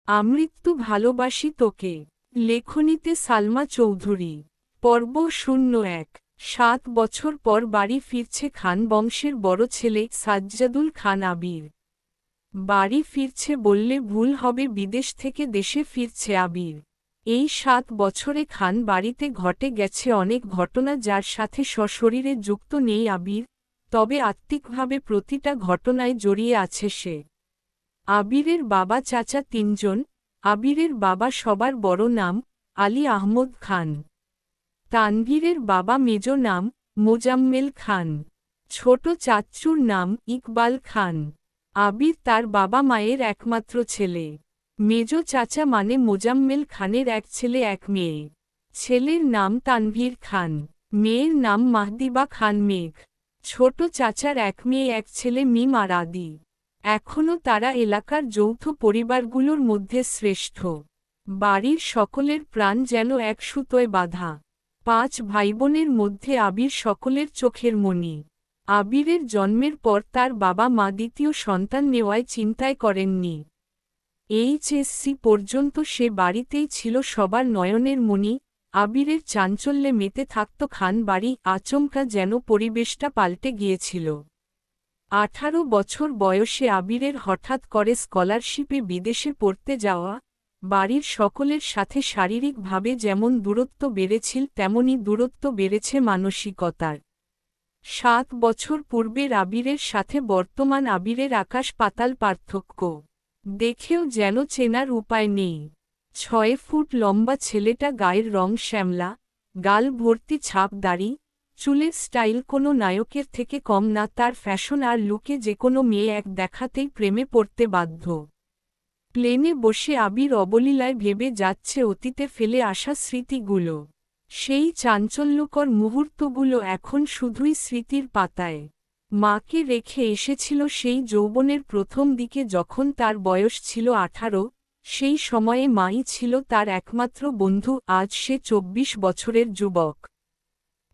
আমৃত্যু ভালোবাসি তোকে। লেখনীতে সালমা চৌধুরী। পর্ব 01। 7 বছর পর বাড়ি ফিরছে খান বংশের বড় ছেলে সাজ্জাদুল খান আবির। বাড়ি ফিরছে বললে ভুল হবে, বিদেশ থেকে দেশে ফিরছে আবির। এই 7 বছরে খান বাড়িতে ঘটে গেছে অনেক ঘটনা, যার সাথে সশরীরে যুক্ত নেই আবির, তবে আত্মিকভাবে প্রতিটা ঘটনায় জড়িয়ে আছে সে। আবিরের বাবা চাচা 3 জন। আবিরের বাবা সবার বড় নাম আলী আহমদ খান। তানভীরের বাবা মেজ নাম মোজাম্মেল খান। ছোট চাচ্চুর নাম ইকবাল খান। আবির তার বাবা মায়ের একমাত্র ছেলে। মেজ চাচা মানে মোজাম্মেল খানের এক ছেলে এক মেয়ে। ছেলের নাম তানভীর খান, মেয়ের নাম মাহদিবা খান মেঘ। ছোট চাচার এক মেয়ে এক ছেলে মিম আর আদি। এখনও তারা এলাকার যৌথ পরিবারগুলোর মধ্যে শ্রেষ্ঠ। বাড়ির সকলের প্রাণ যেন এক সুতোয় বাঁধা। 5 ভাইবোনের মধ্যে আবির সকলের চোখের মণি। আবিরের জন্মের পর তার বাবা মা দ্বিতীয় সন্তান নেওয়ায় চিন্তাই করেননি। এইচএসসি পর্যন্ত সে বাড়িতেই ছিল সবার নয়নের মণি। আবিরের চাঞ্চল্যে মেতে থাকত খান বাড়ি, আচমকা যেন পরিবেশটা পাল্টে গিয়েছিল। 18 বছর বয়সে আবিরের হঠাৎ করে স্কলারশিপে বিদেশে পড়তে যাওয়া। বাড়ির সকলের সাথে শারীরিকভাবে যেমন দূরত্ব বেড়েছিল, তেমনি দূরত্ব বেড়েছে মানসিকতার। 7 বছর পূর্বের আবিরের সাথে বর্তমান আবিরের আকাশ পাতাল পার্থক্য। দেখেও যেন চেনার উপায় নেই। 6 ফুট লম্বা ছেলেটা, গায়ের রং শ্যামলা, গাল ভর্তি ছাপ দাড়ি, চুলের স্টাইল কোনো নায়কের থেকে কম না। তার ফ্যাশন আর লুকে যেকোনো মেয়ে এক দেখাতেই প্রেমে পড়তে বাধ্য। প্লেনে বসে আবির অবলীলায় ভেবে যাচ্ছে অতীতে ফেলে আসা স্মৃতিগুলো। সেই চাঞ্চল্যকর মুহূর্তগুলো এখন শুধুই স্মৃতির পাতায়। মাকে রেখে এসেছিল সেই যৌবনের প্রথম দিকে, যখন তার বয়স ছিল 18। সেই সময়ে মাই ছিল তার একমাত্র বন্ধু। আজ সে 24 বছরের যুবক।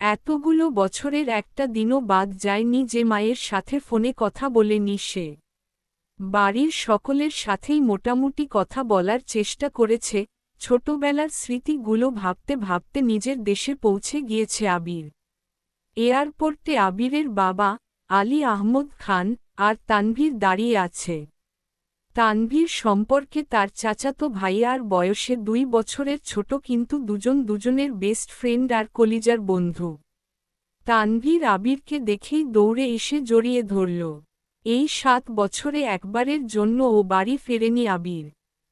এতগুলো বছরের একটা দিনও বাদ যায়নি যে মায়ের সাথে ফোনে কথা বলেনি সে। বাড়ির সকলের সাথেই মোটামুটি কথা বলার চেষ্টা করেছে। ছোটবেলার স্মৃতিগুলো ভাবতে ভাবতে নিজের দেশে পৌঁছে গিয়েছে আবির। এয়ারপোর্টে আবিরের বাবা আলী আহমদ খান আর তানভীর দাঁড়িয়ে আছে। তানভীর সম্পর্কে তার চাচাতো ভাই আর বয়সে 2 বছরের ছোট, কিন্তু দুজন দুজনের বেস্ট ফ্রেন্ড আর কলিজার বন্ধু। তানভীর আবিরকে দেখেই দৌড়ে এসে জড়িয়ে ধরল। এই 7 বছরে একবারের জন্য ও বাড়ি ফেরেনি আবির।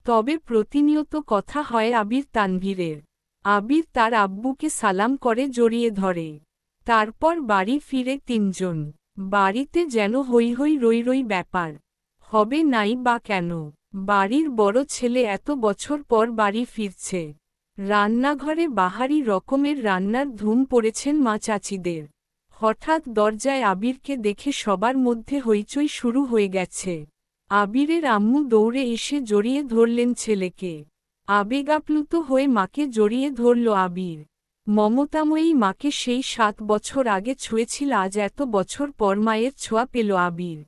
তবে প্রতিনিয়ত কথা হয় আবির তানভীরের। আবির তার আব্বুকে সালাম করে জড়িয়ে ধরে। তারপর বাড়ি ফিরে 3 জন। বাড়িতে যেন হৈ হৈ রই রই ব্যাপার। হবে নাই বা কেন? বাড়ির বড় ছেলে এত বছর পর বাড়ি ফিরছে। রান্নাঘরে বাহারি রকমের রান্নার ধুম পড়েছেন মা চাচিদের। হঠাৎ দরজায় আবিরকে দেখে সবার মধ্যে হইচই শুরু হয়ে গেছে। আবিরের আম্মু দৌড়ে এসে জড়িয়ে ধরলেন ছেলেকে। আবেগাপ্লুত হয়ে মাকে জড়িয়ে ধরল আবির। মমতাময়ী মাকে সেই 7 বছর আগে ছুঁয়েছিল, আজ এত বছর পর মায়ের ছোঁয়া পেল আবির।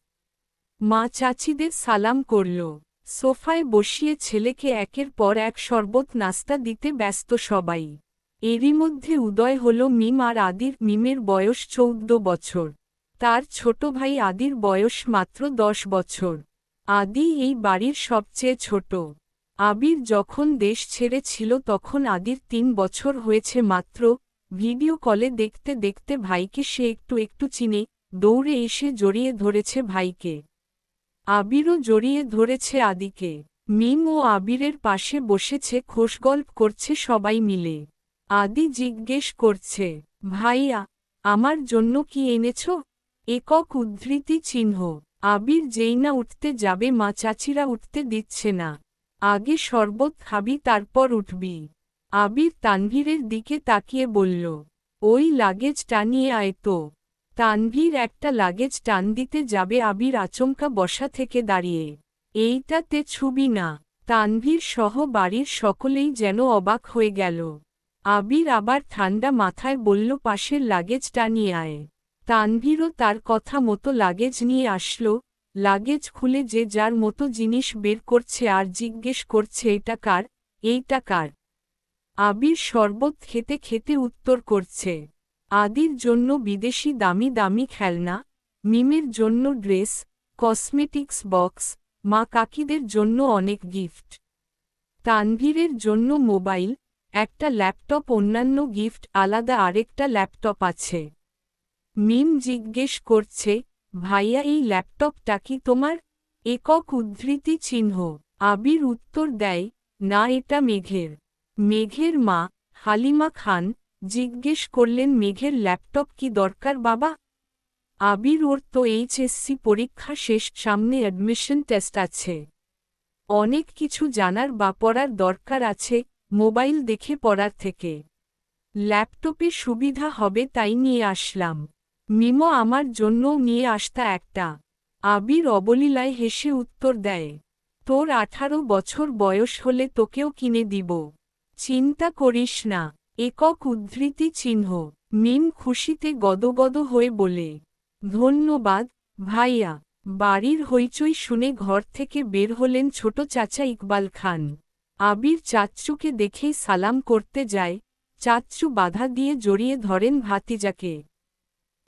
মা চাচিদের সালাম করল। সোফায় বসিয়ে ছেলেকে একের পর এক শরবত নাস্তা দিতে ব্যস্ত সবাই। এরই মধ্যে উদয় হল মিম আর আদির। মিমের বয়স 14 বছর। তার ছোট ভাই আদির বয়স মাত্র 10 বছর। আদি এই বাড়ির সবচেয়ে ছোট। আবির যখন দেশ ছেড়েছিল তখন আদির 3 বছর হয়েছে মাত্র। ভিডিও কলে দেখতে দেখতে ভাইকে সে একটু একটু চিনে। দৌড়ে এসে জড়িয়ে ধরেছে ভাইকে। আবিরও জড়িয়ে ধরেছে আদিকে। মিম ও আবিরের পাশে বসেছে, খোশগল্প করছে সবাই মিলে। আদি জিজ্ঞেস করছে, ভাইয়া, আমার জন্য কি এনেছ? একক উদ্ধৃতি চিহ্ন। আবির যেই না উঠতে যাবে মা চাচিরা উঠতে দিচ্ছে না। আগে শরবত খাবি, তারপর উঠবি। আবির তানভীরের দিকে তাকিয়ে বলল, ওই লাগেজটা নিয়ে আয় তো। তানভীর একটা লাগেজ টান দিতে যাবে, আবির আচমকা বসা থেকে দাঁড়িয়ে, এইটাতে ছুবি না। তানভীর সহ বাড়ির সকলেই যেন অবাক হয়ে গেল। আবির আবার ঠান্ডা মাথায় বলল, পাশের লাগেজটা নিয়ে আয়। তানভীরও তার কথা মতো লাগেজ নিয়ে আসলো। লাগেজ খুলে যে যার মতো জিনিস বের করছে আর জিজ্ঞেস করছে এটা কার, এইটা কার। আবির শরবত খেতে খেতে উত্তর করছে, আদির জন্য বিদেশি দামি দামি খেলনা, মিমের জন্য ড্রেস, কসমেটিক্স বক্স, মা কাকিদের জন্য অনেক গিফট, তানভীরের জন্য মোবাইল, একটা ল্যাপটপ, অন্যান্য গিফট আলাদা আরেকটা ল্যাপটপ আছে। মিম জিজ্ঞেস করছে, ভাইয়া এই ল্যাপটপটা কি তোমার? একক উদ্ধৃতি চিহ্ন। আবির উত্তর দেয়, না এটা মেঘের। মেঘের মা, হালিমা খান, জিজ্ঞেস করলেন, মেঘের ল্যাপটপ কি দরকার বাবা? আবির, ওর তো এইচএসসি পরীক্ষা শেষ, সামনে অ্যাডমিশন টেস্ট আছে, অনেক কিছু জানার বা পড়ার দরকার আছে, মোবাইল দেখে পড়ার থেকে ল্যাপটপে সুবিধা হবে তাই নিয়ে আসলাম। মিমো আমার জন্যও নিয়ে আসতা একটা। আবির অবলীলায় হেসে উত্তর দেয়, তোর 18 বছর বয়স হলে তোকেও কিনে দিব, চিন্তা করিস না। একক উদ্ধৃতি চিহ্ন। মিম খুশিতে গদগদ হয়ে বলে, ধন্যবাদ ভাইয়া। বাড়ির হইচই শুনে ঘর থেকে বের হলেন ছোট চাচা ইকবাল খান। আবির চাচ্চুকে দেখেই সালাম করতে যায়, চাচ্চু বাধা দিয়ে জড়িয়ে ধরেন ভাতিজাকে।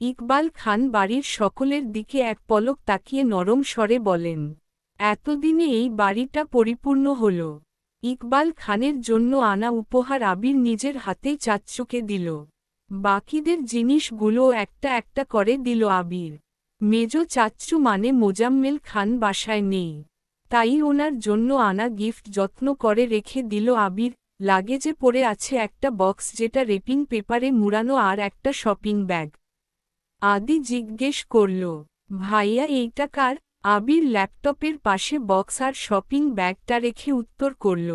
ইকবাল খান বাড়ির সকলের দিকে এক পলক তাকিয়ে নরম স্বরে বলেন, এতদিনে এই বাড়িটা পরিপূর্ণ হল। ইকবাল খানের জন্য আনা উপহার আবির নিজের হাতেই চাচ্চুকে দিল। বাকিদের জিনিসগুলো একটা একটা করে দিল আবির। মেজো চাচ্চু মানে মোজাম্মেল খান বাসায় নেই, তাই ওনার জন্য আনা গিফট যত্ন করে রেখে দিল আবির। লাগেজে পড়ে আছে একটা বক্স যেটা রেপিং পেপারে মুড়ানো আর একটা শপিং ব্যাগ। আদি জিজ্ঞেস করল, ভাইয়া এইটা কার? আবির ল্যাপটপের পাশে বক্স আর শপিং ব্যাগটা রেখে উত্তর করল,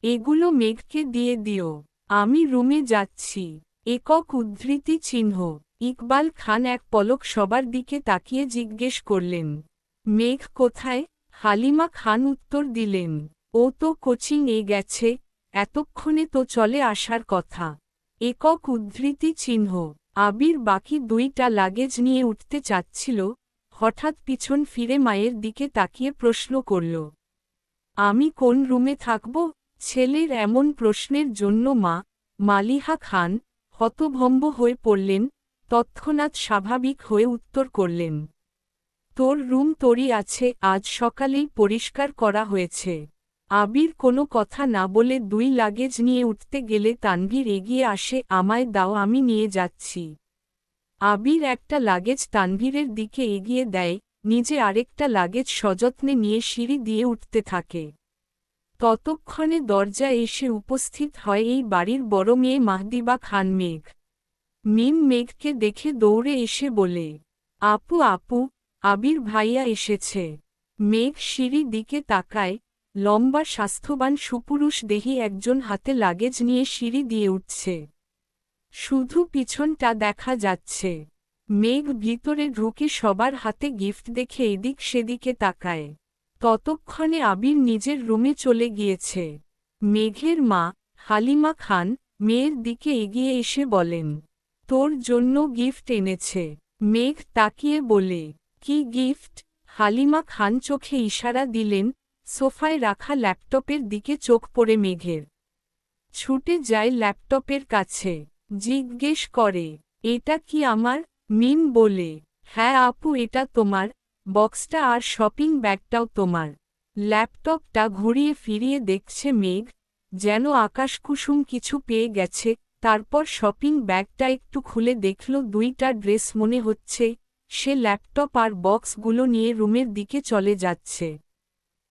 এগুলো মেঘকে দিয়ে দিও, আমি রুমে যাচ্ছি। একক উদ্ধৃতি চিহ্ন। ইকবাল খান এক পলক সবার দিকে তাকিয়ে জিজ্ঞেস করলেন, মেঘ কোথায়? হালিমা খান উত্তর দিলেন, ও তো কোচিং এ গেছে, এতক্ষণে তো চলে আসার কথা। একক উদ্ধৃতি চিহ্ন। আবির বাকি দুইটা লাগেজ নিয়ে উঠতে চাচ্ছিল, হঠাৎ পিছন ফিরে মায়ের দিকে তাকিয়ে প্রশ্ন করল, আমি কোন রুমে থাকব? ছেলের এমন প্রশ্নের জন্য মা, মালিহা খান, হতভম্ব হয়ে পড়লেন, তৎক্ষণাৎ স্বাভাবিক হয়ে উত্তর করলেন, তোর রুম তোরই আছে, আজ সকালেই পরিষ্কার করা হয়েছে। আবির কোনো কথা না বলে দুই লাগেজ নিয়ে উঠতে গেলে তানভীর এগিয়ে আসে, আমায় দাও, আমি নিয়ে যাচ্ছি। আবির একটা লাগেজ তানভীরের দিকে এগিয়ে দেয়, নিজে আরেকটা লাগেজ সযত্নে নিয়ে সিঁড়ি দিয়ে উঠতে থাকে। ততক্ষণে দরজা এসে উপস্থিত হয় এই বাড়ির বড় মেয়ে মাহদিবা খান মেঘ। মিম মেঘকে দেখে দৌড়ে এসে বলে, আপু আপু, আবির ভাইয়া এসেছে। মেঘ সিঁড়ি দিকে তাকায়, লম্বা স্বাস্থ্যবান সুপুরুষ দেহি একজন হাতে লাগেজ নিয়ে সিঁড়ি দিয়ে উঠছে, শুধু পিছনটা দেখা যাচ্ছে। মেঘ ভিতরে ঢুকে সবার হাতে গিফট দেখে এদিক সেদিকে তাকায়। ততক্ষণে আবির নিজের রুমে চলে গিয়েছে। মেঘের মা, হালিমা খান, মেয়ের দিকে এগিয়ে এসে বলেন, তোর জন্য গিফট এনেছে। মেঘ তাকিয়ে বলে, কি গিফট? হালিমা খান চোখে ইশারা দিলেন, সোফায় রাখা ল্যাপটপের দিকে চোখ পড়ে মেঘের। ছুটে যায় ল্যাপটপের কাছে, জিজ্ঞেস করে, এটা কি আমার? মিম বলে, হ্যাঁ আপু এটা তোমার, বক্সটা আর শপিং ব্যাগটাও তোমার। ল্যাপটপটা ঘুরিয়ে ফিরিয়ে দেখছে মেঘ, যেন আকাশকুসুম কিছু পেয়ে গেছে। তারপর শপিং ব্যাগটা একটু খুলে দেখল দুইটা ড্রেস মনে হচ্ছে। সে ল্যাপটপ আর বক্সগুলো নিয়ে রুমের দিকে চলে যাচ্ছে।